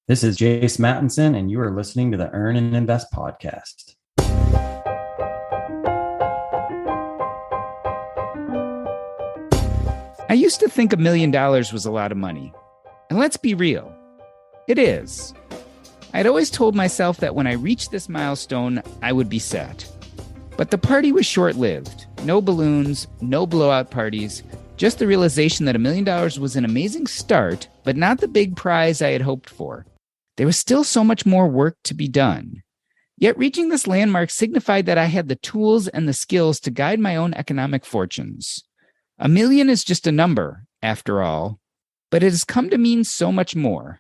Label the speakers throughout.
Speaker 1: This is Jace Mattinson, and you are listening to the Earn and Invest podcast.
Speaker 2: I used to think $1 million was a lot of money. And let's be real, it is. I'd always told myself that when I reached this milestone, I would be set. But the party was short-lived. No balloons, no blowout parties, just the realization that $1 million was an amazing start, but not the big prize I had hoped for. There was still so much more work to be done. Yet reaching this landmark signified that I had the tools and the skills to guide my own economic fortunes. $1 million is just a number, after all, but it has come to mean so much more.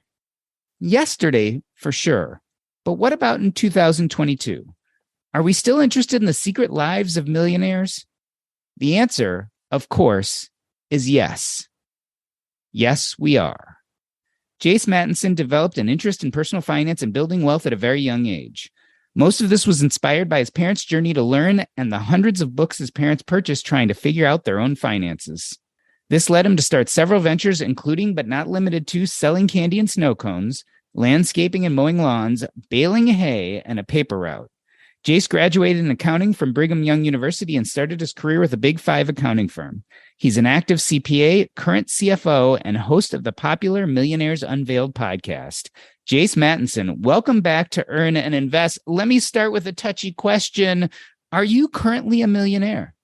Speaker 2: Yesterday, for sure, but what about in 2022? Are we still interested in the secret lives of millionaires? The answer, of course, is yes. Yes, we are. Jace Mattinson developed an interest in personal finance and building wealth at a very young age. Most of this was inspired by his parents' journey to learn and the hundreds of books his parents purchased trying to figure out their own finances. This led him to start several ventures, including but not limited to selling candy and snow cones, landscaping and mowing lawns, baling hay, and a paper route. Jace graduated in accounting from Brigham Young University and started his career with a Big Five accounting firm. He's an active CPA, current CFO, and host of the popular Millionaires Unveiled podcast. Jace Mattinson, welcome back to Earn and Invest. Let me start with a touchy question. Are you currently a millionaire?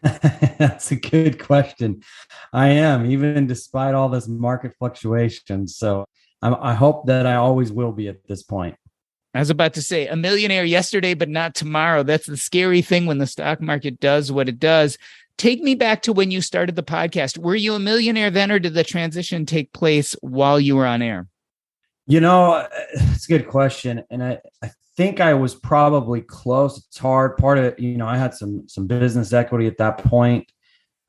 Speaker 1: That's a good question. I am, even despite all this market fluctuation. So I hope that I always will be at this point.
Speaker 2: I was about to say a millionaire yesterday, but not tomorrow. That's the scary thing when the stock market does what it does. Take me back to when you started the podcast. Were you a millionaire then, or did the transition take place while you were on air?
Speaker 1: You know, it's a good question. And I think I was probably close. It's hard. Part of it, I had some business equity at that point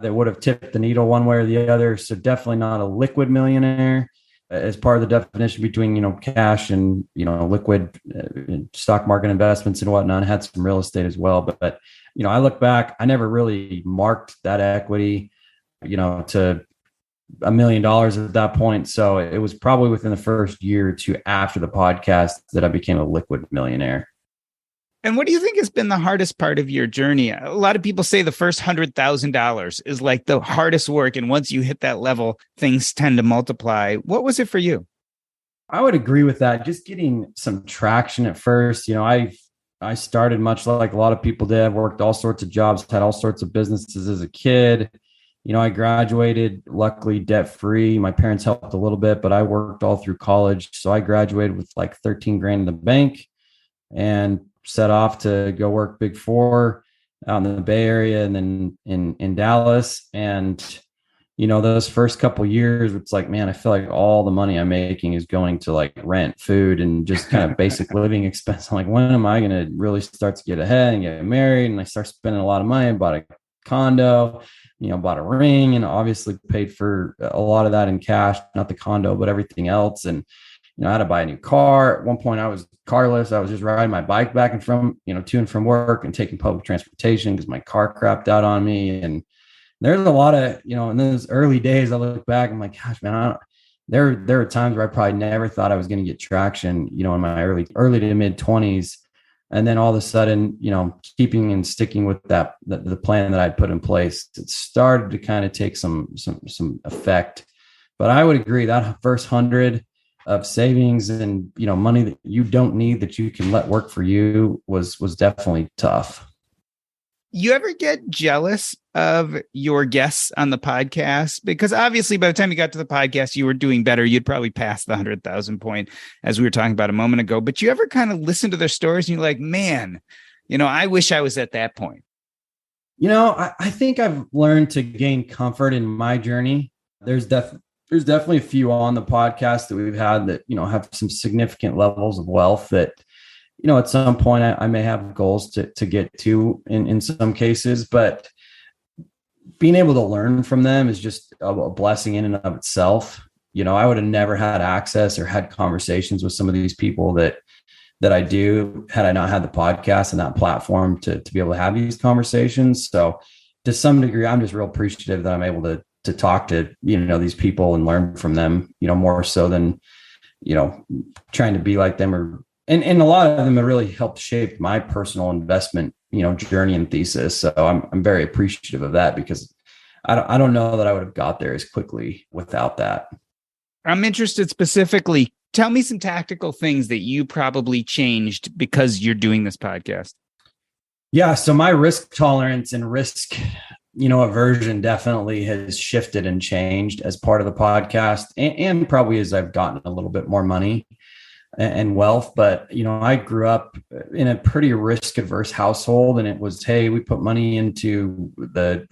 Speaker 1: that would have tipped the needle one way or the other. So definitely not a liquid millionaire as part of the definition between, cash and, liquid stock market investments and whatnot. I had some real estate as well. But I look back, I never really marked that equity, to $1 million at that point. So it was probably within the first year or two after the podcast that I became a liquid millionaire.
Speaker 2: And what do you think has been the hardest part of your journey? A lot of people say the first $100,000 is like the hardest work. And once you hit that level, things tend to multiply. What was it for you?
Speaker 1: I would agree with that. Just getting some traction at first. I started much like a lot of people did. Worked all sorts of jobs, had all sorts of businesses as a kid. I graduated, luckily debt-free. My parents helped a little bit, but I worked all through college. So I graduated with like 13 grand in the bank and set off to go work Big Four out in the Bay Area and then in Dallas. And, those first couple of years, it's like, man, I feel like all the money I'm making is going to like rent, food, and just kind of basic living expense. I'm like, when am I going to really start to get ahead and get married? And I start spending a lot of money, bought a condo, bought a ring, and obviously paid for a lot of that in cash, not the condo, but everything else. And, I had to buy a new car. At one point I was carless. I was just riding my bike back and from, to and from work and taking public transportation because my car crapped out on me. And there's a lot of, in those early days, I look back, I'm like, gosh, man, there were times where I probably never thought I was going to get traction, in my early to mid 20s. And then all of a sudden, keeping and sticking with that, the plan that I'd put in place, it started to kind of take some effect. But I would agree that first 100 of savings and, money that you don't need, that you can let work for you was definitely tough.
Speaker 2: You ever get jealous of your guests on the podcast? Because obviously by the time you got to the podcast, you were doing better. You'd probably pass the 100,000 point, as we were talking about a moment ago. But you ever kind of listen to their stories and you're like, man, I wish I was at that point.
Speaker 1: I think I've learned to gain comfort in my journey. There's definitely a few on the podcast that we've had that, have some significant levels of wealth that, at some point I may have goals to get to in some cases, but being able to learn from them is just a blessing in and of itself. I would have never had access or had conversations with some of these people that I do had I not had the podcast and that platform to be able to have these conversations. So to some degree, I'm just real appreciative that I'm able to talk to, these people and learn from them, more so than, trying to be like them, and a lot of them have really helped shape my personal investment, journey and thesis. So I'm very appreciative of that, because I don't know that I would have got there as quickly without that.
Speaker 2: I'm interested specifically. Tell me some tactical things that you probably changed because you're doing this podcast.
Speaker 1: Yeah. So my risk tolerance and risk, aversion definitely has shifted and changed as part of the podcast, and probably as I've gotten a little bit more money and wealth. But, I grew up in a pretty risk adverse household, and it was, hey, we put money into the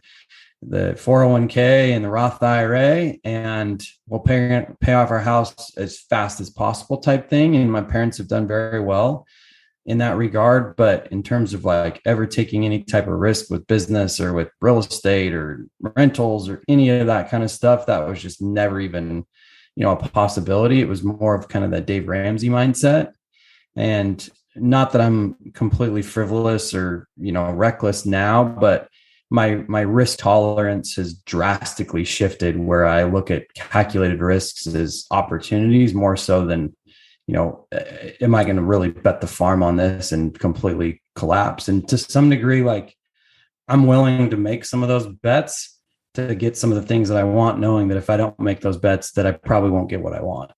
Speaker 1: 401k and the Roth IRA, and we'll pay off our house as fast as possible type thing. And my parents have done very well in that regard. But in terms of like ever taking any type of risk with business or with real estate or rentals or any of that kind of stuff, that was just never even, a possibility. It was more of kind of that Dave Ramsey mindset. And not that I'm completely frivolous or, reckless now, but my risk tolerance has drastically shifted, where I look at calculated risks as opportunities more so than, am I going to really bet the farm on this and completely collapse? And to some degree, like, I'm willing to make some of those bets to get some of the things that I want, knowing that if I don't make those bets, that I probably won't get what I want.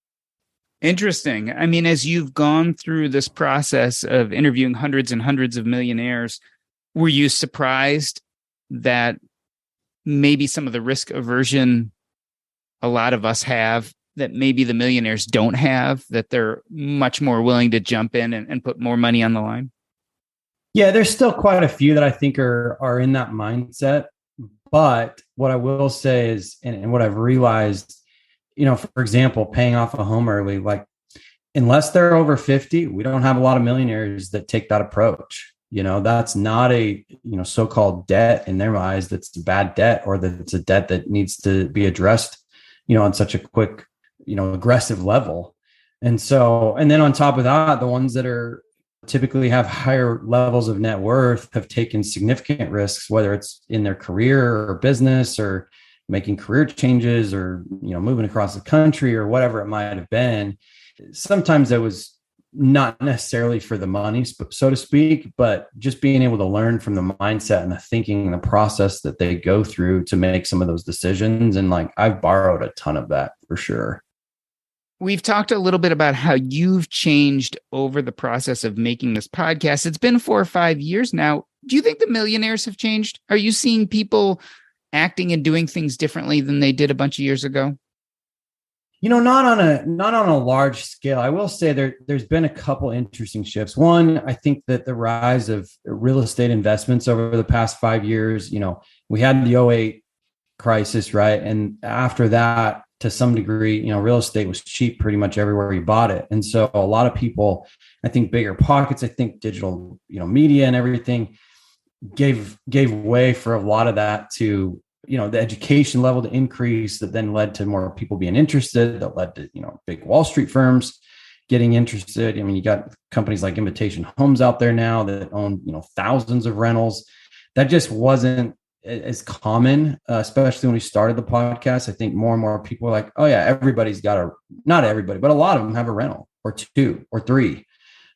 Speaker 2: Interesting. I mean, as you've gone through this process of interviewing hundreds and hundreds of millionaires, were you surprised that maybe some of the risk aversion a lot of us have, that maybe the millionaires don't have, that they're much more willing to jump in and put more money on the line?
Speaker 1: Yeah, there's still quite a few that I think are in that mindset. But what I will say is, and what I've realized, for example, paying off a home early, like, unless they're over 50, we don't have a lot of millionaires that take that approach. That's not a, so-called debt in their eyes. That's a bad debt, or that it's a debt that needs to be addressed, on such a quick, aggressive level. And then on top of that, the ones that are typically have higher levels of net worth have taken significant risks, whether it's in their career or business, or making career changes, or, moving across the country, or whatever it might have been. Sometimes it was not necessarily for the money, so to speak, but just being able to learn from the mindset and the thinking and the process that they go through to make some of those decisions. And like, I've borrowed a ton of that for sure.
Speaker 2: We've talked a little bit about how you've changed over the process of making this podcast. It's been 4 or 5 years now. Do you think the millionaires have changed? Are you seeing people acting and doing things differently than they did a bunch of years ago?
Speaker 1: Not on a large scale. I will say there's been a couple interesting shifts. One, I think that the rise of real estate investments over the past 5 years, we had the '08 crisis, right? And after that, to some degree, real estate was cheap pretty much everywhere you bought it. And so a lot of people, I think bigger pockets, I think digital, media and everything gave way for a lot of that to, the education level to increase, that then led to more people being interested, that led to, big Wall Street firms getting interested. I mean, you got companies like Invitation Homes out there now that own, thousands of rentals. That just wasn't as common, especially when we started the podcast. I think more and more people are like, oh yeah, everybody's got not everybody, but a lot of them have a rental or 2 or 3.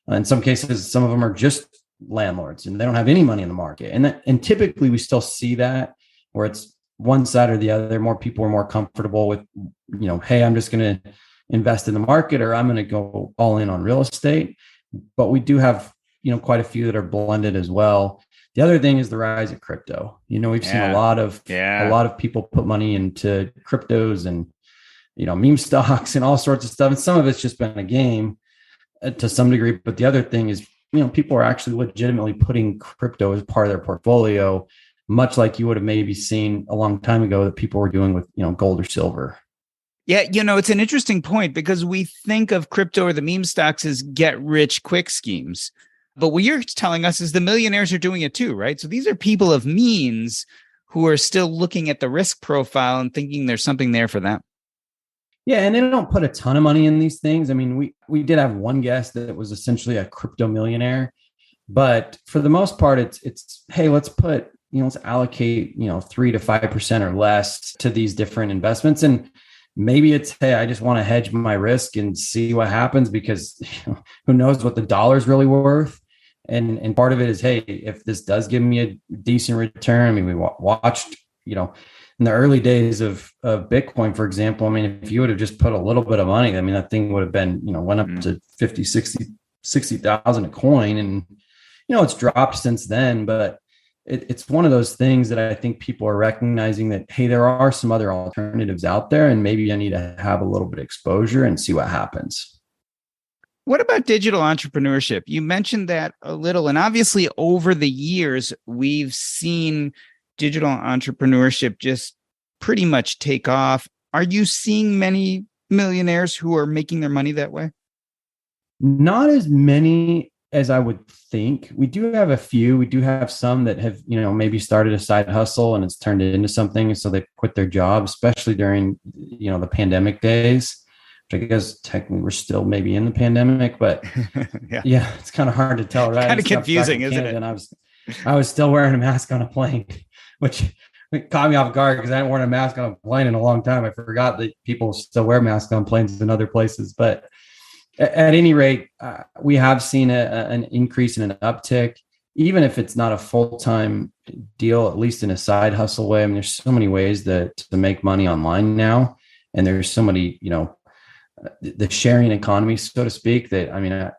Speaker 1: In some cases, some of them are just landlords and they don't have any money in the market. And typically we still see that where it's one side or the other. More people are more comfortable with, hey, I'm just going to invest in the market, or I'm going to go all in on real estate. But we do have, quite a few that are blended as well. The other thing is the rise of crypto. We've seen a lot of people put money into cryptos and, meme stocks and all sorts of stuff. And some of it's just been a game to some degree. But the other thing is, people are actually legitimately putting crypto as part of their portfolio, much like you would have maybe seen a long time ago that people were doing with, gold or silver.
Speaker 2: Yeah. It's an interesting point, because we think of crypto or the meme stocks as get rich quick schemes. But what you're telling us is the millionaires are doing it too, right? So these are people of means who are still looking at the risk profile and thinking there's something there for them.
Speaker 1: Yeah, and they don't put a ton of money in these things. I mean, we did have one guest that was essentially a crypto millionaire, but for the most part, it's hey, let's allocate 3 to 5% or less to these different investments. And maybe it's, hey, I just want to hedge my risk and see what happens, because who knows what the dollar's really worth. And part of it is, hey, if this does give me a decent return, I mean, we watched, in the early days of Bitcoin, for example, I mean, if you would have just put a little bit of money, I mean, that thing would have been, went up to 50, 60,000 a coin. And, it's dropped since then, but it's one of those things that I think people are recognizing that, hey, there are some other alternatives out there, and maybe I need to have a little bit of exposure and see what happens.
Speaker 2: What about digital entrepreneurship? You mentioned that a little, and obviously over the years, we've seen digital entrepreneurship just pretty much take off. Are you seeing many millionaires who are making their money that way?
Speaker 1: Not as many as I would think. We do have a few. We do have some that have, maybe started a side hustle and it's turned into something. So they quit their job, especially during, the pandemic days. I guess technically we're still maybe in the pandemic, but yeah, it's kind of hard to tell, right?
Speaker 2: Kind of confusing, isn't it?
Speaker 1: And I was still wearing a mask on a plane, which caught me off guard because I hadn't worn a mask on a plane in a long time. I forgot that people still wear masks on planes in other places. But at any rate, we have seen an increase in an uptick, even if it's not a full-time deal, at least in a side hustle way. I mean, there's so many ways to make money online now. And there's so many, the sharing economy, so to speak, that, I mean,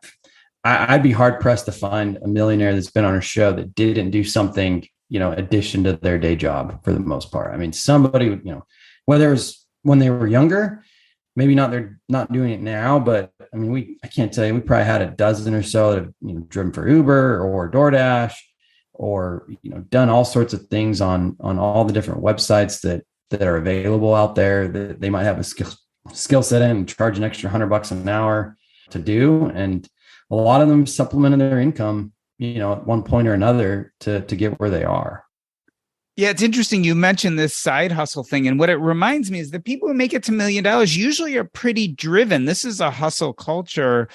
Speaker 1: I'd be hard pressed to find a millionaire that's been on our show that didn't do something, addition to their day job for the most part. I mean, somebody, whether it was when they were younger, maybe not, they're not doing it now, but I mean, I can't tell you, we probably had a dozen or so that have, driven for Uber or DoorDash or, done all sorts of things on all the different websites that are available out there that they might have a skill set in and charge an extra $100 an hour to do. And a lot of them supplemented their income, at one point or another to get where they are.
Speaker 2: Yeah, it's interesting. You mentioned this side hustle thing. And what it reminds me is the people who make it to $1 million usually are pretty driven. This is a hustle culture.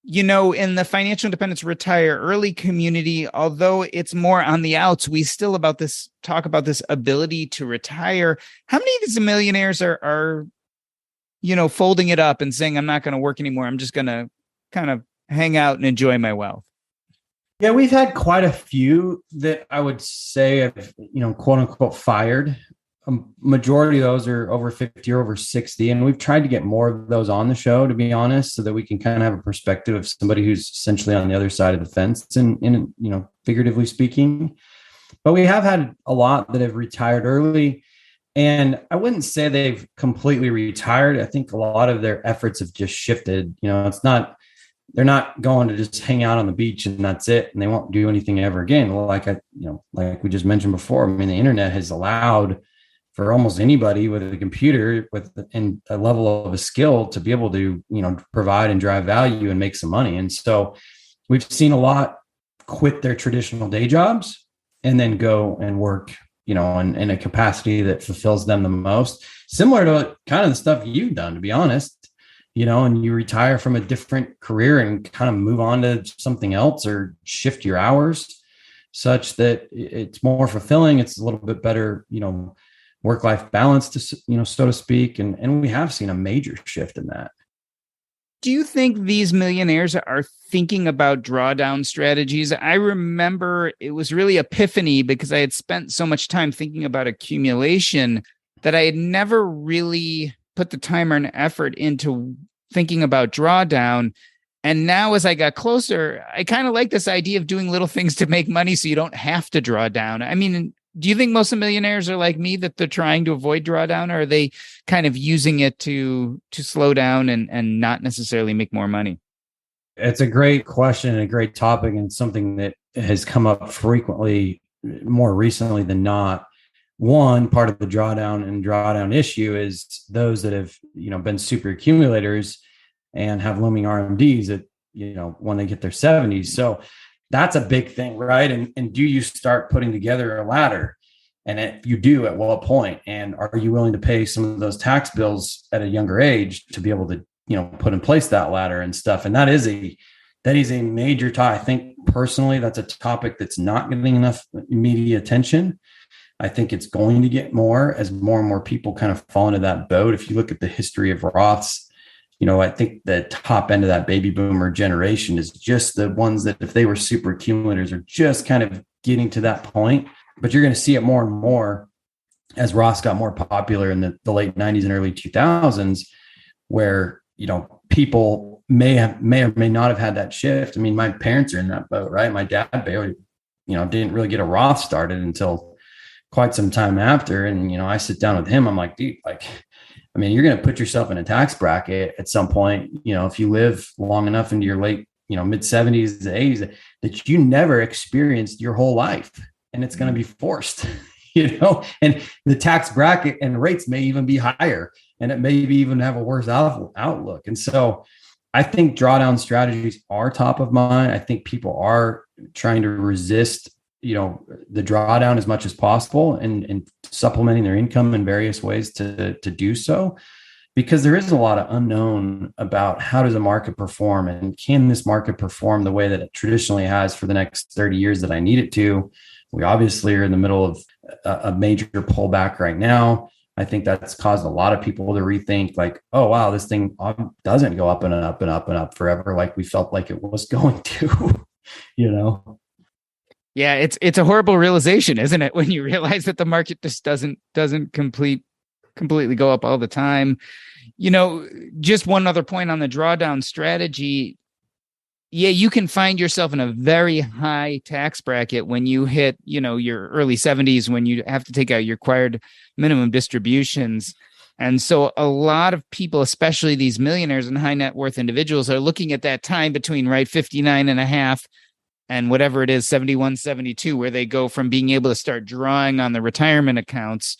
Speaker 2: In the financial independence retire early community, although it's more on the outs, we still talk about this ability to retire. How many of these millionaires are folding it up and saying, I'm not going to work anymore. I'm just going to kind of hang out and enjoy my wealth?
Speaker 1: Yeah, we've had quite a few that I would say have, quote unquote, fired. A majority of those are over 50 or over 60. And we've tried to get more of those on the show, to be honest, so that we can kind of have a perspective of somebody who's essentially on the other side of the fence in figuratively speaking. But we have had a lot that have retired early. And I wouldn't say they've completely retired. I think a lot of their efforts have just shifted. They're not going to just hang out on the beach and that's it, and they won't do anything ever again. Well, like we just mentioned before, I mean, the internet has allowed for almost anybody with a computer and a level of a skill to be able to, provide and drive value and make some money. And so we've seen a lot quit their traditional day jobs and then go and work, in a capacity that fulfills them the most, similar to kind of the stuff you've done, to be honest. And you retire from a different career and kind of move on to something else or shift your hours such that it's more fulfilling. It's a little bit better, work-life balance, so to speak. And we have seen a major shift in that.
Speaker 2: Do you think these millionaires are thinking about drawdown strategies? I remember it was really epiphany because I had spent so much time thinking about accumulation that I had never really put the time or an effort into thinking about drawdown. And now as I got closer, I kind of like this idea of doing little things to make money so you don't have to draw down. I mean, do you think most of the millionaires are like me, that they're trying to avoid drawdown, or are they kind of using it to slow down and not necessarily make more money?
Speaker 1: It's a great question and a great topic, and something that has come up frequently more recently than not. One part of the drawdown issue is those that have, been super accumulators and have looming RMDs at, when they get their 70s. So that's a big thing, right? And do you start putting together a ladder? And if you do, at what point? And are you willing to pay some of those tax bills at a younger age to be able to, put in place that ladder and stuff? And that is a major topic. I think personally, that's a topic that's not getting enough media attention. I think it's going to get more as more and more people kind of fall into that boat. If you look at the history of Roths, I think the top end of that baby boomer generation is just the ones that, if they were super accumulators, are just kind of getting to that point. But you're going to see it more and more as Roths got more popular in the late 90s and early 2000s, where, people may or may not have had that shift. I mean, my parents are in that boat, right? My dad barely, didn't really get a Roth started until quite some time after. And, I sit down with him, I'm like, dude, you're going to put yourself in a tax bracket at some point, if you live long enough into your late, mid 70s to 80s, that you never experienced your whole life. And it's going to be forced, and the tax bracket and rates may even be higher, and it may even have a worse outlook. And so I think drawdown strategies are top of mind. I think people are trying to resist, the drawdown as much as possible, and supplementing their income in various ways to do so, because there is a lot of unknown about how does a market perform, and can this market perform the way that it traditionally has for the next 30 years that I need it to. We obviously are in the middle of a major pullback right now. I think that's caused a lot of people to rethink, like, oh, wow, this thing doesn't go up and up and up and up forever like we felt like it was going to,
Speaker 2: Yeah, it's a horrible realization, isn't it? When you realize that the market just doesn't completely go up all the time. Just one other point on the drawdown strategy. Yeah, you can find yourself in a very high tax bracket when you hit, your early 70s, when you have to take out your required minimum distributions. And so a lot of people, especially these millionaires and high net worth individuals, are looking at that time between 59 and a half and whatever it is, 71, 72, where they go from being able to start drawing on the retirement accounts,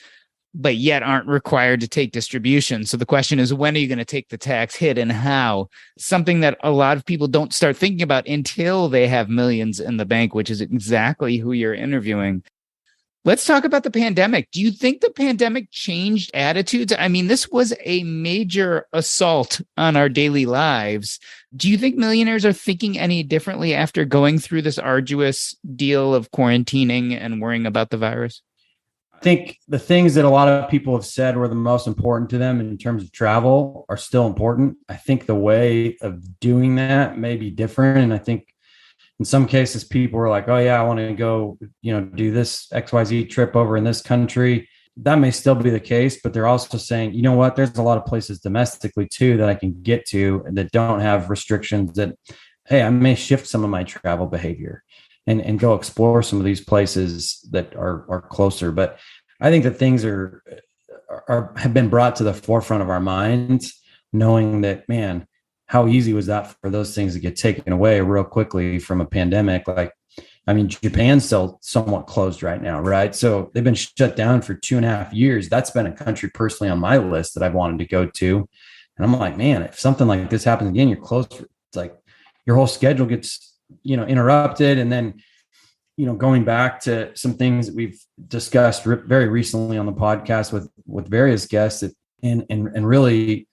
Speaker 2: but yet aren't required to take distributions. So the question is, when are you going to take the tax hit, and how? Something that a lot of people don't start thinking about until they have millions in the bank, which is exactly who you're interviewing. Let's talk about the pandemic. Do you think the pandemic changed attitudes? I mean, this was a major assault on our daily lives. Do you think millionaires are thinking any differently after going through this arduous deal of quarantining and worrying about the virus?
Speaker 1: I think the things that a lot of people have said were the most important to them in terms of travel are still important. I think the way of doing that may be different. And I think in some cases, people were like, oh, yeah, I want to go, do this XYZ trip over in this country. That may still be the case, but they're also saying, you know what, there's a lot of places domestically too that I can get to that don't have restrictions, that, hey, I may shift some of my travel behavior and go explore some of these places that are closer. But I think that things have been brought to the forefront of our minds, knowing that, man, how easy was that for those things to get taken away real quickly from a pandemic? Japan's still somewhat closed right now, right? So they've been shut down for 2.5 years. That's been a country personally on my list that I've wanted to go to. And I'm like, man, if something like this happens again, you're closed. It's like your whole schedule gets, interrupted. And then, going back to some things that we've discussed very recently on the podcast with various guests, and really,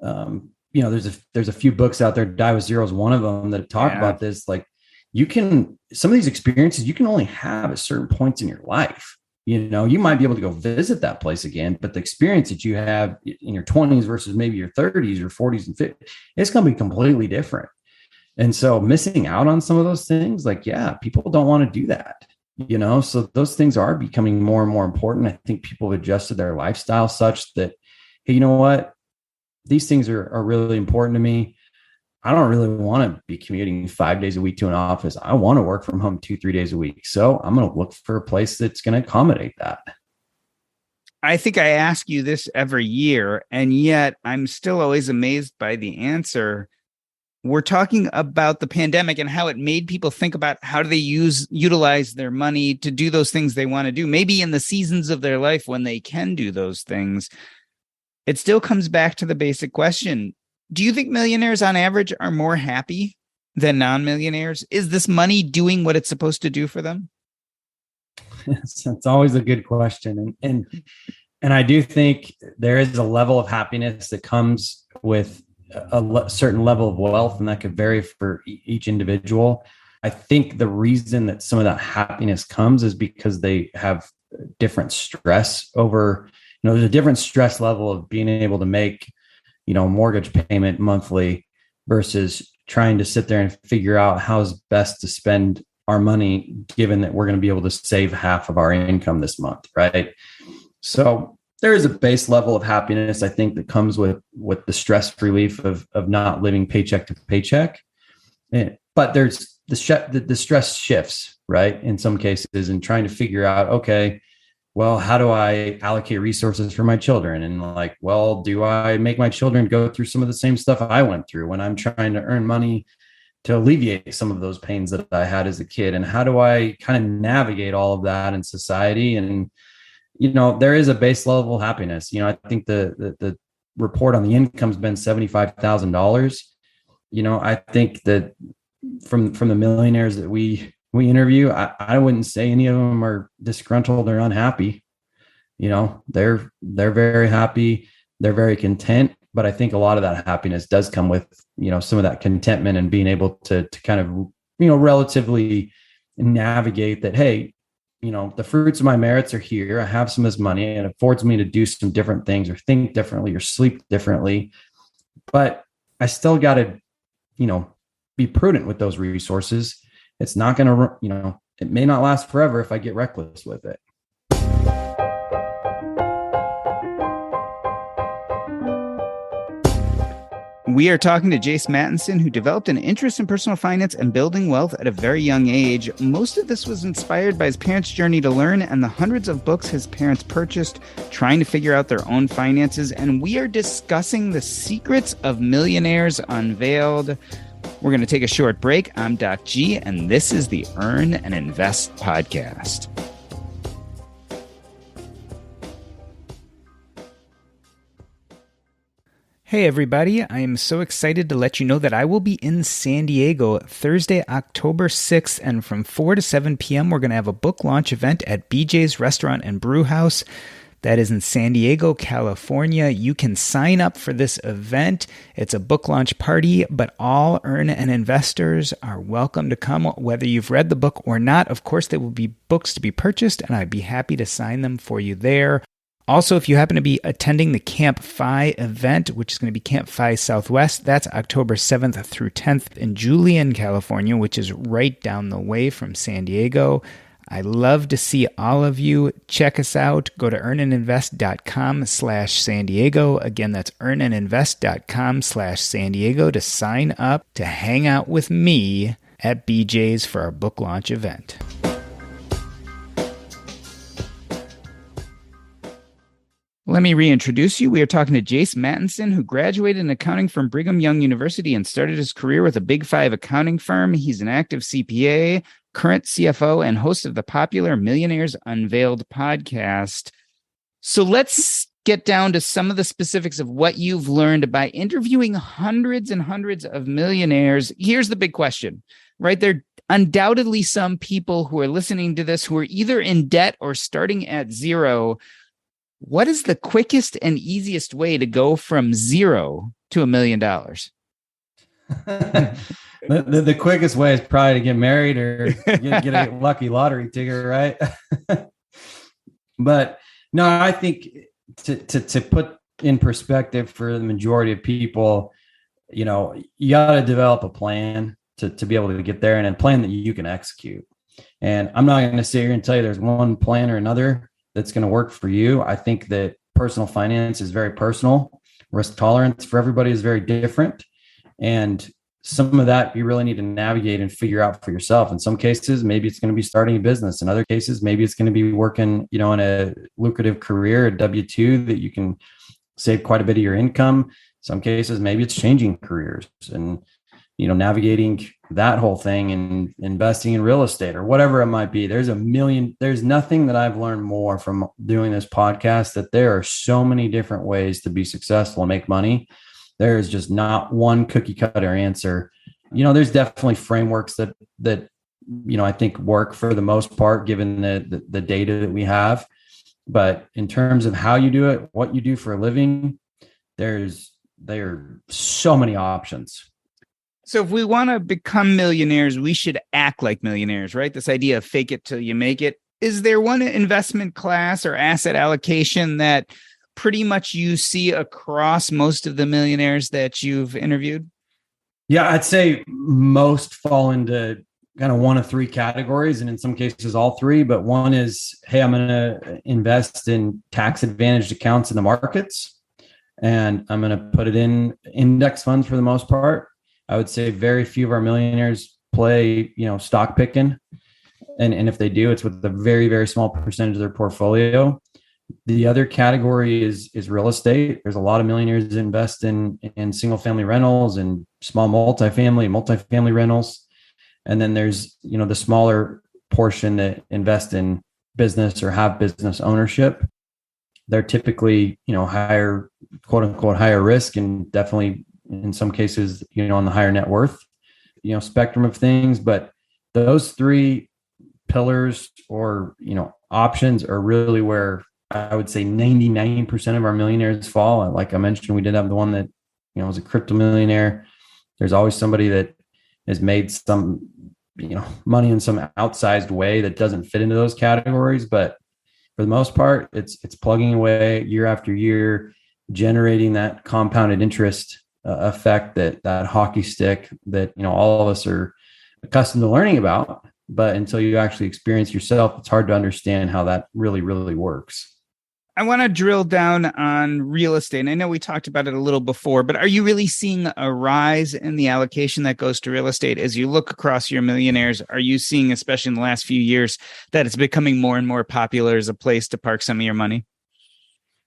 Speaker 1: there's a few books out there. Die with Zero is one of them that talk about this. Like, some of these experiences you can only have at certain points in your life. You might be able to go visit that place again, but the experience that you have in your 20s versus maybe your 30s or 40s and 50s, it's going to be completely different. And so missing out on some of those things, people don't want to do that, so those things are becoming more and more important. I think people have adjusted their lifestyle such that, hey, you know what? These things are really important to me. I don't really want to be commuting 5 days a week to an office. I want to work from home 2-3 days a week. So I'm going to look for a place that's going to accommodate that.
Speaker 2: I think I ask you this every year, and yet I'm still always amazed by the answer. We're talking about the pandemic and how it made people think about how do they utilize their money to do those things they want to do, maybe in the seasons of their life when they can do those things. It still comes back to the basic question. Do you think millionaires on average are more happy than non-millionaires? Is this money doing what it's supposed to do for them?
Speaker 1: It's always a good question. And I do think there is a level of happiness that comes with a certain level of wealth, and that could vary for each individual. I think the reason that some of that happiness comes is because they have different stress over, there's a different stress level of being able to make, mortgage payment monthly versus trying to sit there and figure out how's best to spend our money, given that we're going to be able to save half of our income this month. Right. So there is a base level of happiness, I think, that comes with the stress relief of not living paycheck to paycheck. But there's the stress shifts, right? In some cases, and trying to figure out, okay, well, how do I allocate resources for my children? And like, well, do I make my children go through some of the same stuff I went through when I'm trying to earn money to alleviate some of those pains that I had as a kid? And how do I kind of navigate all of that in society? And, there is a base level of happiness. I think the report on the income has been $75,000. I think that from the millionaires that we interview, I wouldn't say any of them are disgruntled or unhappy. They're very happy. They're very content. But I think a lot of that happiness does come with, some of that contentment and being able to kind of, relatively navigate that. Hey, the fruits of my merits are here. I have some of this money and it affords me to do some different things or think differently or sleep differently. But I still got to, be prudent with those resources. It's not going to, it may not last forever if I get reckless with it.
Speaker 2: We are talking to Jace Mattinson, who developed an interest in personal finance and building wealth at a very young age. Most of this was inspired by his parents' journey to learn and the hundreds of books his parents purchased, trying to figure out their own finances. And we are discussing the secrets of Millionaires Unveiled. We're going to take a short break. I'm Doc G, and this is the Earn and Invest podcast. Hey everybody, I am so excited to let you know that I will be in San Diego Thursday, October 6th, and from 4 to 7 p.m. we're going to have a book launch event at BJ's Restaurant and Brew House. That is in San Diego, California. You can sign up for this event. It's a book launch party, but all Earn and Investors are welcome to come, whether you've read the book or not. Of course, there will be books to be purchased, and I'd be happy to sign them for you there. Also, if you happen to be attending the Camp Fi event, which is going to be Camp Fi Southwest, that's October 7th through 10th in Julian, California, which is right down the way from San Diego. I love to see all of you. Check us out. Go to earnandinvest.com/San Diego. Again, that's earnandinvest.com/San Diego to sign up to hang out with me at BJ's for our book launch event. Let me reintroduce you. We are talking to Jace Mattinson, who graduated in accounting from Brigham Young University and started his career with a Big Five accounting firm. He's an active CPA, current CFO, and host of the popular Millionaires Unveiled podcast. So let's get down to some of the specifics of what you've learned by interviewing hundreds and hundreds of millionaires. Here's the big question, right? There are undoubtedly some people who are listening to this who are either in debt or starting at zero. What is the quickest and easiest way to go from zero to $1 million?
Speaker 1: The quickest way is probably to get married or get a lucky lottery ticket, right? But no, I think to put in perspective for the majority of people, you got to develop a plan to be able to get there, and a plan that you can execute. And I'm not going to sit here and tell you there's one plan or another that's going to work for you. I think that personal finance is very personal. Risk tolerance for everybody is very different. And some of that you really need to navigate and figure out for yourself. In some cases, maybe it's going to be starting a business. In other cases, maybe it's going to be working, in a lucrative career, a W-2 that you can save quite a bit of your income. Some cases, maybe it's changing careers and, navigating that whole thing and investing in real estate or whatever it might be. There's nothing that I've learned more from doing this podcast, that there are so many different ways to be successful and make money. There's just not one cookie cutter answer. There's definitely frameworks that I think work for the most part, given the data that we have. But in terms of how you do it, what you do for a living, there are so many options.
Speaker 2: So if we want to become millionaires, we should act like millionaires, right? This idea of fake it till you make it. Is there one investment class or asset allocation that pretty much you see across most of the millionaires that you've interviewed?
Speaker 1: Yeah, I'd say most fall into kind of one of three categories, and in some cases, all three. But one is, hey, I'm going to invest in tax advantaged accounts in the markets, and I'm going to put it in index funds for the most part. I would say very few of our millionaires play, stock picking. And if they do, it's with a very, very small percentage of their portfolio. The other category is real estate. There's a lot of millionaires that invest in single family rentals and small multifamily rentals. And then there's, the smaller portion that invest in business or have business ownership. They're typically, higher, quote unquote, higher risk, and definitely in some cases, on the higher net worth, spectrum of things. But those three pillars or, options are really where I would say 99% of our millionaires fall. Like I mentioned, we did have the one that, was a crypto millionaire. There's always somebody that has made some, money in some outsized way that doesn't fit into those categories. But for the most part, it's plugging away year after year, generating that compounded interest effect, that hockey stick that, all of us are accustomed to learning about. But until you actually experience yourself, it's hard to understand how that really, really works.
Speaker 2: I want to drill down on real estate. And I know we talked about it a little before, but are you really seeing a rise in the allocation that goes to real estate? As you look across your millionaires, are you seeing, especially in the last few years, that it's becoming more and more popular as a place to park some of your money?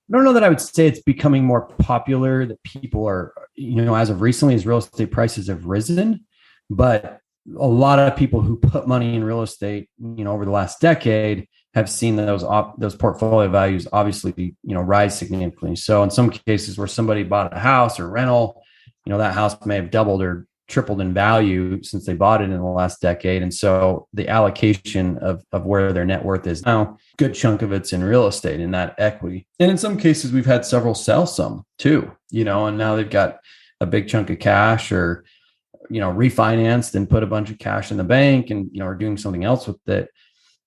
Speaker 1: I don't know that I would say it's becoming more popular, that people are, as of recently, as real estate prices have risen, but a lot of people who put money in real estate, over the last decade have seen those portfolio values obviously, rise significantly. So in some cases where somebody bought a house or rental, that house may have doubled or tripled in value since they bought it in the last decade. And so the allocation of where their net worth is now, a good chunk of it's in real estate in that equity. And in some cases, we've had several sell some too, and now they've got a big chunk of cash or, refinanced and put a bunch of cash in the bank and, are doing something else with it.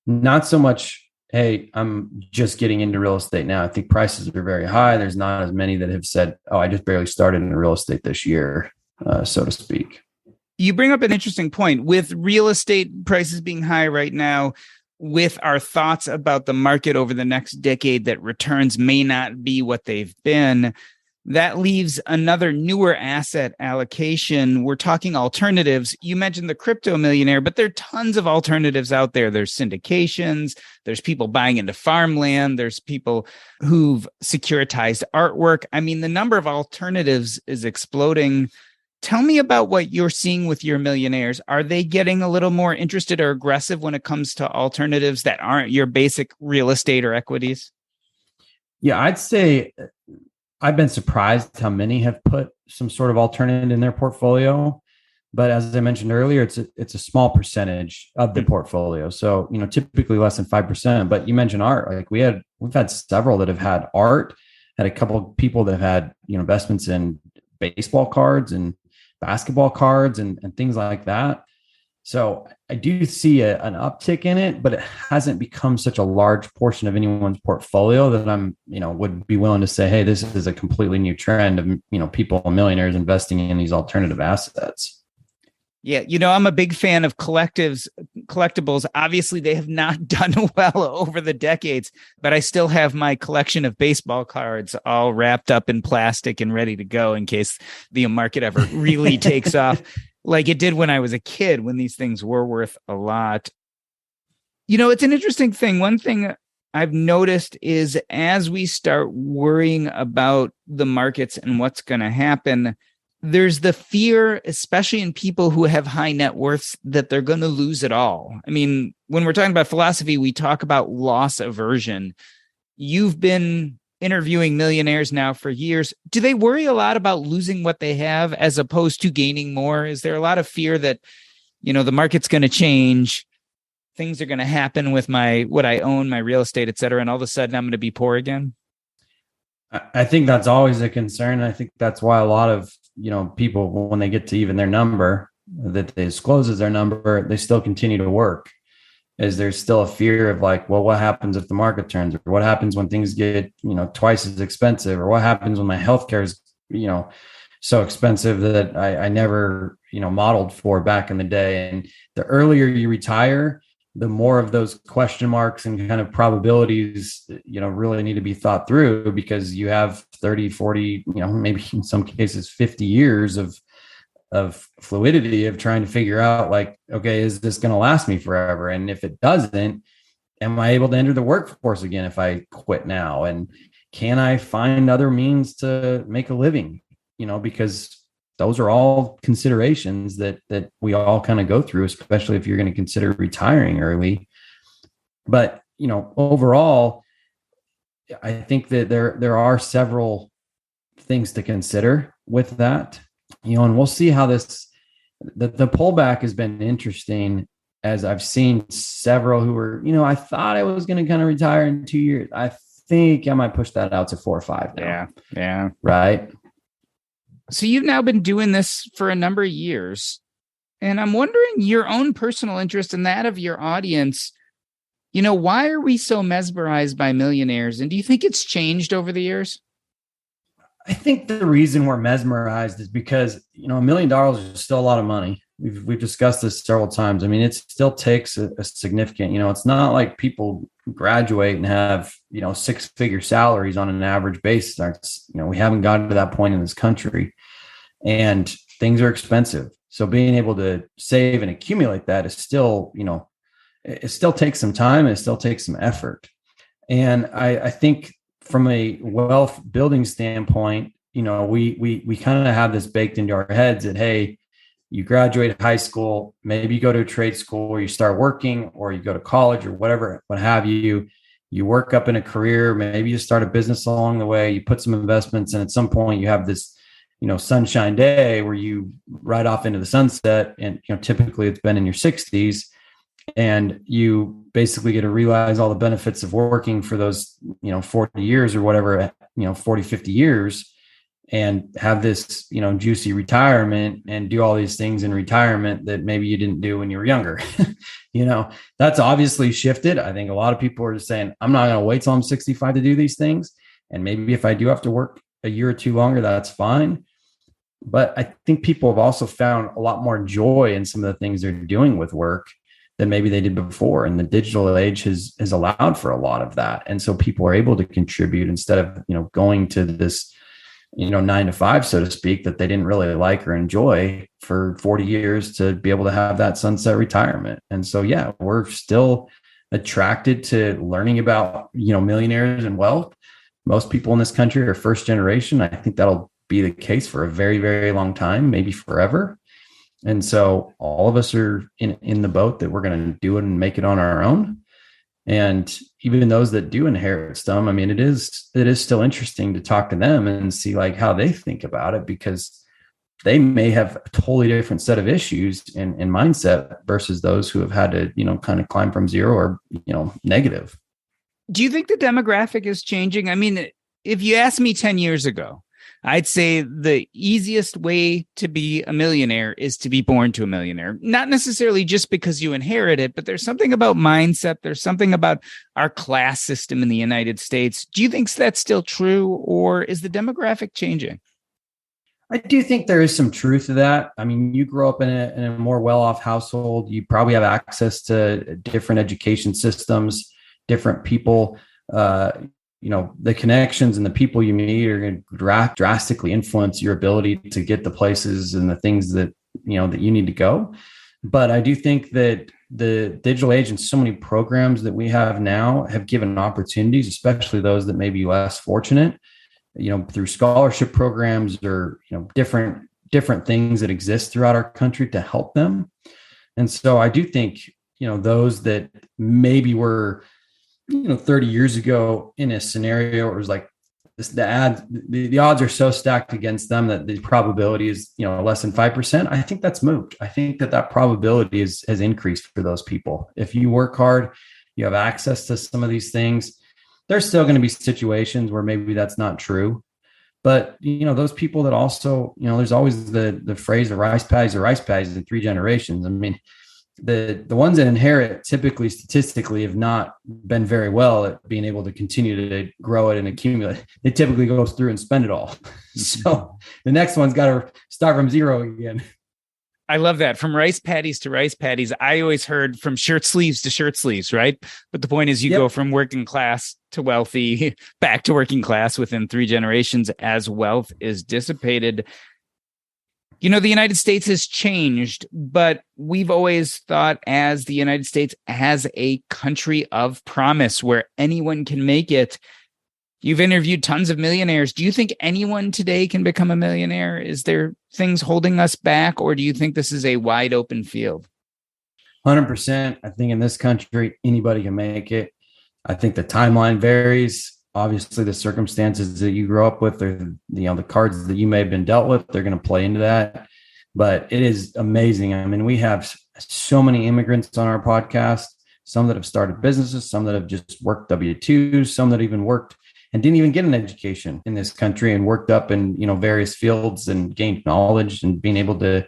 Speaker 1: Not so much, hey, I'm just getting into real estate now. I think prices are very high. There's not as many that have said, oh, I just barely started in real estate this year, so to speak.
Speaker 2: You bring up an interesting point. With real estate prices being high right now, with our thoughts about the market over the next decade, that returns may not be what they've been, that leaves another newer asset allocation. We're talking alternatives. You mentioned the crypto millionaire, but there are tons of alternatives out there. There's syndications. There's people buying into farmland. There's people who've securitized artwork. I mean, the number of alternatives is exploding. Tell me about what you're seeing with your millionaires. Are they getting a little more interested or aggressive when it comes to alternatives that aren't your basic real estate or equities?
Speaker 1: Yeah, I'd say I've been surprised how many have put some sort of alternative in their portfolio. But as I mentioned earlier, it's a small percentage of the portfolio. So, typically less than 5%. But you mentioned art. Like we've had several that have had art, had a couple of people that have had, investments in baseball cards and basketball cards and things like that. So I do see an uptick in it, but it hasn't become such a large portion of anyone's portfolio that I'm, would be willing to say, hey, this is a completely new trend of, people, millionaires investing in these alternative assets.
Speaker 2: Yeah, I'm a big fan of collectibles. Obviously, they have not done well over the decades, but I still have my collection of baseball cards all wrapped up in plastic and ready to go in case the market ever really takes off. Like it did when I was a kid, when these things were worth a lot. It's an interesting thing. One thing I've noticed is as we start worrying about the markets and what's going to happen, there's the fear, especially in people who have high net worths, that they're going to lose it all. I mean, when we're talking about philosophy, we talk about loss aversion. You've been interviewing millionaires now for years. Do they worry a lot about losing what they have as opposed to gaining more? Is there a lot of fear that, the market's going to change, things are going to happen with what I own, my real estate, et cetera, and all of a sudden I'm going to be poor again?
Speaker 1: I think that's always a concern. I think that's why a lot of, people, when they get to even their number that they disclose as their number, they still continue to work. is there's still a fear of like, well, what happens if the market turns, or what happens when things get, twice as expensive, or what happens when my healthcare is, so expensive that I never, modeled for back in the day. And the earlier you retire, the more of those question marks and kind of probabilities, really need to be thought through, because you have 30, 40, maybe in some cases 50 years of fluidity of trying to figure out like, okay, is this going to last me forever? And if it doesn't, am I able to enter the workforce again if I quit now? And can I find other means to make a living? Because those are all considerations that we all kind of go through, especially if you're going to consider retiring early. But, overall, I think that there are several things to consider with that, and we'll see how the pullback has been interesting, as I've seen several who were, I thought I was going to kind of retire in 2 years. I think I might push that out to 4 or 5 now.
Speaker 2: Yeah.
Speaker 1: Right.
Speaker 2: So you've now been doing this for a number of years, and I'm wondering your own personal interest and that of your audience. Why are we so mesmerized by millionaires? And do you think it's changed over the years?
Speaker 1: I think the reason we're mesmerized is because, $1 million is still a lot of money. We've discussed this several times. I mean, it still takes a significant, it's not like people graduate and have, 6-figure salaries on an average basis. We haven't gotten to that point in this country, and things are expensive. So being able to save and accumulate that is still, it still takes some time, and it still takes some effort. And I think from a wealth building standpoint, we kind of have this baked into our heads that, hey, you graduate high school, maybe you go to a trade school, or you start working, or you go to college, or whatever, what have you. You work up in a career, maybe you start a business along the way, you put some investments, and at some point you have this, sunshine day where you ride off into the sunset. And, typically it's been in your 60s, and you basically get to realize all the benefits of working for those, 40 years or whatever, 40, 50 years, and have this, juicy retirement and do all these things in retirement that maybe you didn't do when you were younger. That's obviously shifted. I think a lot of people are just saying, I'm not going to wait till I'm 65 to do these things. And maybe if I do have to work a year or two longer, that's fine. But I think people have also found a lot more joy in some of the things they're doing with work than maybe they did before. And the digital age has allowed for a lot of that. And so people are able to contribute instead of, going to this, 9 to 5, so to speak, that they didn't really like or enjoy for 40 years, to be able to have that sunset retirement. And so, yeah, we're still attracted to learning about, millionaires and wealth. Most people in this country are first generation. I think that'll be the case for a very, very long time, maybe forever. And so all of us are in the boat that we're going to do it and make it on our own. And even those that do inherit some, I mean, it is still interesting to talk to them and see like how they think about it, because they may have a totally different set of issues and mindset versus those who have had to, kind of climb from zero or, negative.
Speaker 2: Do you think the demographic is changing? I mean, if you asked me 10 years ago, I'd say the easiest way to be a millionaire is to be born to a millionaire. Not necessarily just because you inherit it, but there's something about mindset. There's something about our class system in the United States. Do you think that's still true, or is the demographic changing?
Speaker 1: I do think there is some truth to that. I mean, you grow up in a more well-off household. You probably have access to different education systems, different people. The connections and the people you meet are going to drastically influence your ability to get the places and the things that, that you need to go. But I do think that the digital age and so many programs that we have now have given opportunities, especially those that may be less fortunate, through scholarship programs or, different things that exist throughout our country to help them. And so I do think, those that maybe were, 30 years ago in a scenario where it was like this, the odds are so stacked against them that the probability is, less than 5%. I think that's moved. I think that probability has increased for those people. If you work hard, you have access to some of these things. There's still going to be situations where maybe that's not true. But, those people that also, there's always the phrase, the rice paddies in 3 generations. I mean, the ones that inherit typically statistically have not been very well at being able to continue to grow it and accumulate. They typically go through and spend it all. So the next one's got to start from zero again.
Speaker 2: I love that. From rice paddies to rice paddies. I always heard from shirt sleeves to shirt sleeves, right? But the point is you go from working class to wealthy, back to working class within 3 generations as wealth is dissipated. You know, the United States has changed, but we've always thought as the United States as a country of promise where anyone can make it. You've interviewed tons of millionaires. Do you think anyone today can become a millionaire? Is there things holding us back, or do you think this is a wide open field?
Speaker 1: 100%. I think in this country, anybody can make it. I think the timeline varies. Obviously, the circumstances that you grow up with, or the cards that you may have been dealt with, they're going to play into that. But it is amazing. I mean, we have so many immigrants on our podcast. Some that have started businesses, some that have just worked W-2s, some that even worked and didn't even get an education in this country and worked up in, various fields and gained knowledge and being able to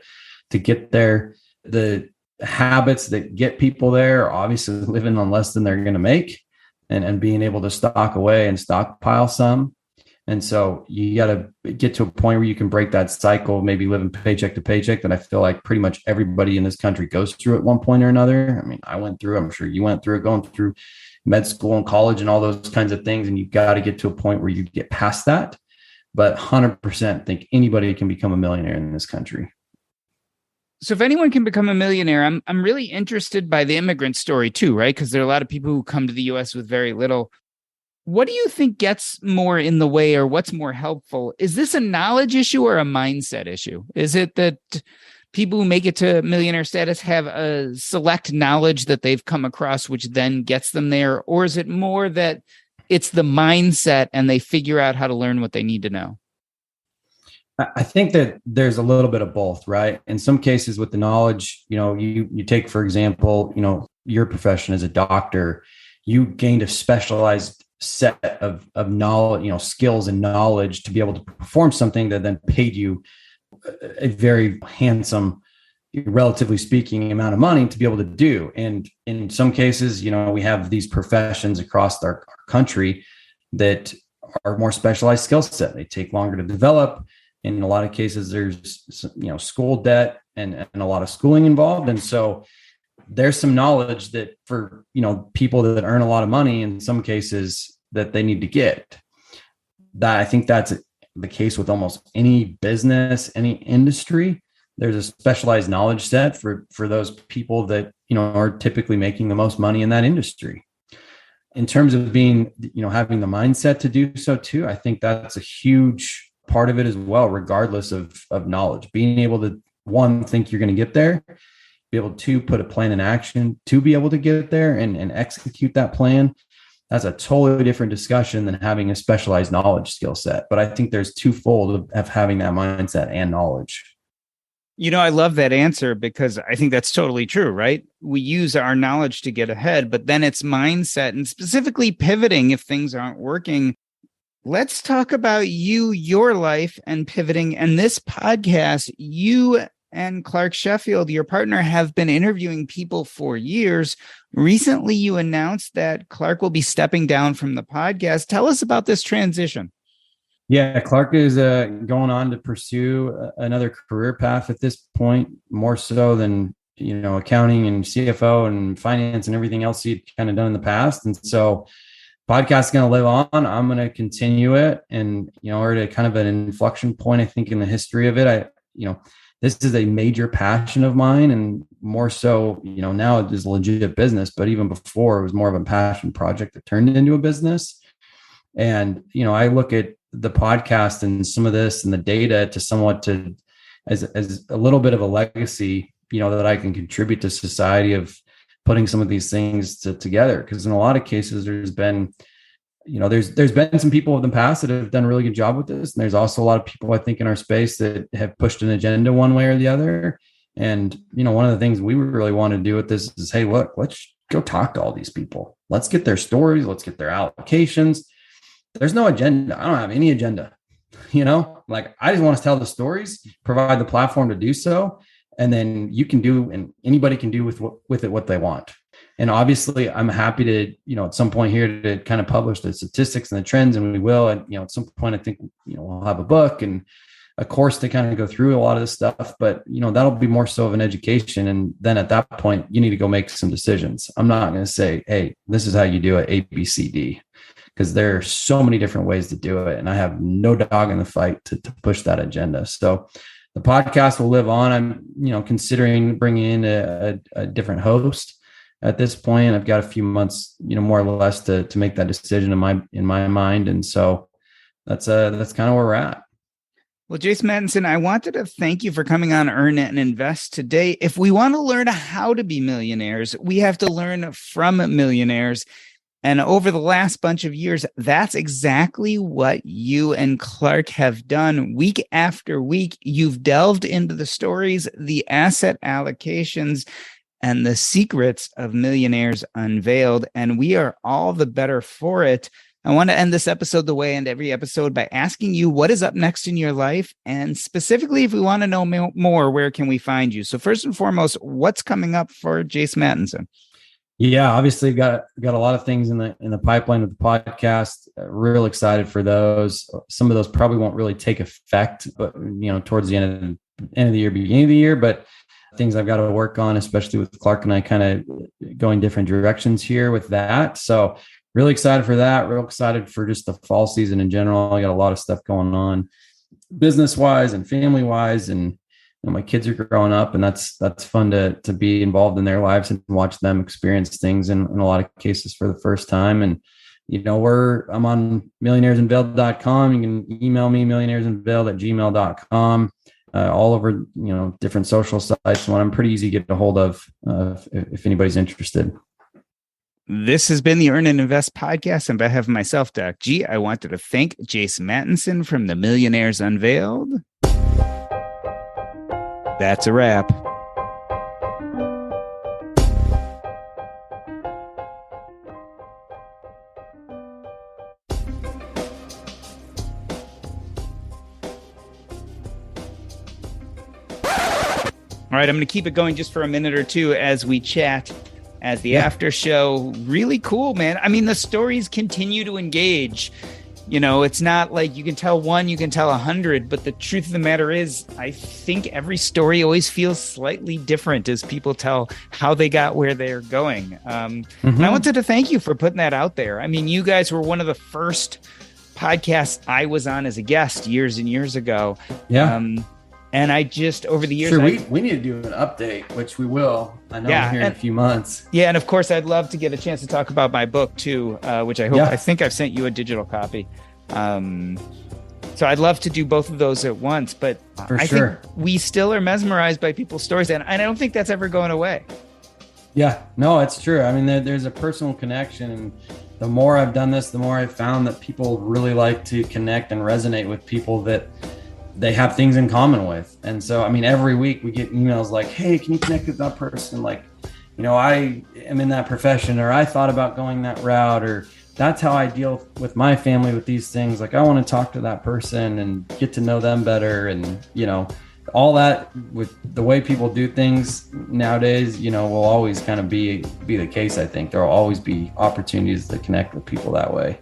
Speaker 1: get there. The habits that get people there are obviously living on less than they're going to make and being able to stock away and stockpile some. And so you got to get to a point where you can break that cycle, maybe living paycheck to paycheck that I feel like pretty much everybody in this country goes through at one point or another. I mean, I went through, I'm sure you went through it, going through med school and college and all those kinds of things. And you got to get to a point where you get past that. But 100% think anybody can become a millionaire in this country.
Speaker 2: So if anyone can become a millionaire, I'm really interested by the immigrant story too, right? Because there are a lot of people who come to the US with very little. What do you think gets more in the way, or what's more helpful? Is this a knowledge issue or a mindset issue? Is it that people who make it to millionaire status have a select knowledge that they've come across, which then gets them there? Or is it more that it's the mindset and they figure out how to learn what they need to know?
Speaker 1: I think that there's a little bit of both, right? In some cases with the knowledge, you take, for example, your profession as a doctor, you gained a specialized set of knowledge, skills and knowledge to be able to perform something that then paid you a very handsome, relatively speaking, amount of money to be able to do. And in some cases, we have these professions across our country that are more specialized skill set. They take longer to develop. In a lot of cases, there's, school debt and a lot of schooling involved. And so there's some knowledge that for, people that earn a lot of money, in some cases that they need to get. That I think that's the case with almost any business, any industry. There's a specialized knowledge set for those people that, are typically making the most money in that industry. In terms of being, having the mindset to do so too, I think that's a huge part of it as well, regardless of knowledge. Being able to, one, think you're going to get there, be able to put a plan in action to be able to get there and execute that plan. That's a totally different discussion than having a specialized knowledge skill set. But I think there's twofold of having that mindset and knowledge.
Speaker 2: I love that answer because I think that's totally true, right? We use our knowledge to get ahead, but then it's mindset and specifically pivoting if things aren't working. Let's talk about you, your life, and pivoting. And this podcast, you and Clark Sheffield, your partner, have been interviewing people for years. Recently, you announced that Clark will be stepping down from the podcast. Tell us about this transition.
Speaker 1: Yeah, Clark is going on to pursue another career path at this point, more so than, accounting and CFO and finance and everything else he'd kind of done in the past. And so podcast is going to live on. I'm going to continue it. And, we're at a kind of an inflection point, I think, in the history of it. This is a major passion of mine, and more so, now it is a legit business, but even before it was more of a passion project that turned into a business. And, I look at the podcast and some of this and the data to somewhat as a little bit of a legacy, that I can contribute to society of putting some of these things together. Because in a lot of cases, there's been some people in the past that have done a really good job with this. And there's also a lot of people, I think, in our space that have pushed an agenda one way or the other. And, one of the things we really want to do with this is, hey, look, let's go talk to all these people. Let's get their stories. Let's get their allocations. There's no agenda. I don't have any agenda, I just want to tell the stories, provide the platform to do so. and then you can do, and anybody can do with it what they want. And obviously I'm happy to, at some point here to kind of publish the statistics and the trends, and we will. And, at some point I think, we'll have a book and a course to kind of go through a lot of this stuff, but that'll be more so of an education. And then at that point, you need to go make some decisions. I'm not going to say, hey, this is how you do it, A, B, C, D, because there are so many different ways to do it. And I have no dog in the fight to push that agenda. So the podcast will live on. I'm, considering bringing in a different host at this point. I've got a few months, more or less to make that decision in my mind. And so that's kind of where we're at.
Speaker 2: Well, Jace Mattinson, I wanted to thank you for coming on Earn and Invest today. If we want to learn how to be millionaires, we have to learn from millionaires. And over the last bunch of years, that's exactly what you and Clark have done. Week after week, you've delved into the stories, the asset allocations, and the secrets of Millionaires Unveiled. And we are all the better for it. I want to end this episode the way I end every episode by asking you what is up next in your life. And specifically, if we want to know more, where can we find you? So first and foremost, what's coming up for Jace Mattinson?
Speaker 1: Yeah, obviously got a lot of things in the pipeline of the podcast. Real excited for those. Some of those probably won't really take effect, but towards the end of the year, beginning of the year, but things I've got to work on, especially with Clark and I kind of going different directions here with that. So really excited for that. Real excited for just the fall season in general. I got a lot of stuff going on business wise and family wise, and my kids are growing up, and that's fun to be involved in their lives and watch them experience things in a lot of cases for the first time. And, I'm on millionairesunveiled.com. You can email me millionairesunveiled@gmail.com, all over, different social sites. One I'm pretty easy to get a hold of if anybody's interested.
Speaker 2: This has been the Earn and Invest podcast. On behalf of myself, Doc G, I wanted to thank Jace Mattinson from the Millionaires Unveiled. That's a wrap. All right, I'm going to keep it going just for a minute or two as we chat as the after show. Really cool, man. I mean, the stories continue to engage. It's not like you can tell one, you can tell 100, but the truth of the matter is, I think every story always feels slightly different as people tell how they got where they're going. And I wanted to thank you for putting that out there. I mean, you guys were one of the first podcasts I was on as a guest years and years ago.
Speaker 1: Yeah.
Speaker 2: And I just, over the years...
Speaker 1: Sure, we need to do an update, which we will. I know here in a few months.
Speaker 2: Yeah, and of course, I'd love to get a chance to talk about my book, too, which I think I've sent you a digital copy. So I'd love to do both of those at once. But I think we still are mesmerized by people's stories, and I don't think that's ever going away. Yeah, no, it's true. I mean, there's a personal connection, and the more I've done this, the more I've found that people really like to connect and resonate with people that they have things in common with. And so, I mean, every week we get emails like, hey, can you connect with that person? Like, I am in that profession, or I thought about going that route, or that's how I deal with my family with these things. Like, I want to talk to that person and get to know them better. And, all that with the way people do things nowadays, will always kind of be the case. I think there will always be opportunities to connect with people that way.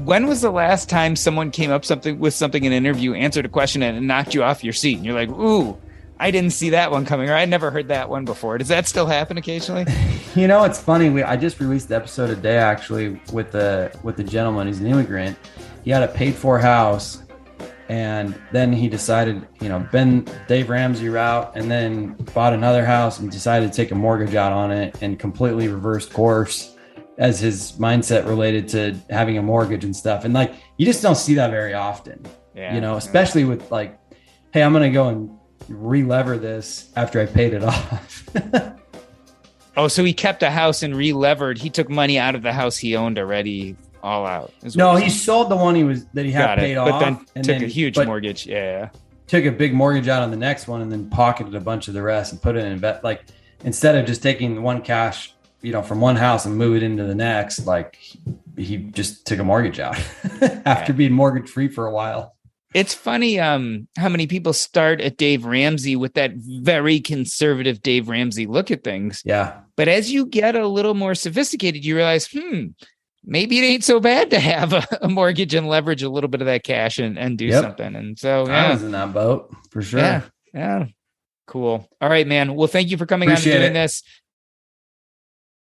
Speaker 2: When was the last time someone came up with something in an interview, answered a question, and it knocked you off your seat? And you're like, ooh, I didn't see that one coming, or I never heard that one before. Does that still happen occasionally? It's funny. I just released the episode today, actually, with the gentleman. He's an immigrant. He had a paid-for house, and then he decided, Dave Ramsey route, and then bought another house and decided to take a mortgage out on it and completely reversed course as his mindset related to having a mortgage and stuff. And like, you just don't see that very often, especially with like, hey, I'm going to go and re-lever this after I paid it off. Oh, so he kept a house and re-levered. He took money out of the house he owned already, all out. No, he sold the one he had paid off, but then took a huge mortgage. Yeah. Took a big mortgage out on the next one and then pocketed a bunch of the rest and put it in invest. Like, instead of just taking the one cash, from one house and move it into the next, like he just took a mortgage out after being mortgage free for a while. It's funny how many people start at Dave Ramsey with that very conservative Dave Ramsey look at things.
Speaker 1: Yeah.
Speaker 2: But as you get a little more sophisticated, you realize, maybe it ain't so bad to have a mortgage and leverage a little bit of that cash and do something. And so,
Speaker 1: I was in that boat for sure.
Speaker 2: Yeah. Cool. All right, man. Well, thank you for coming on and doing this.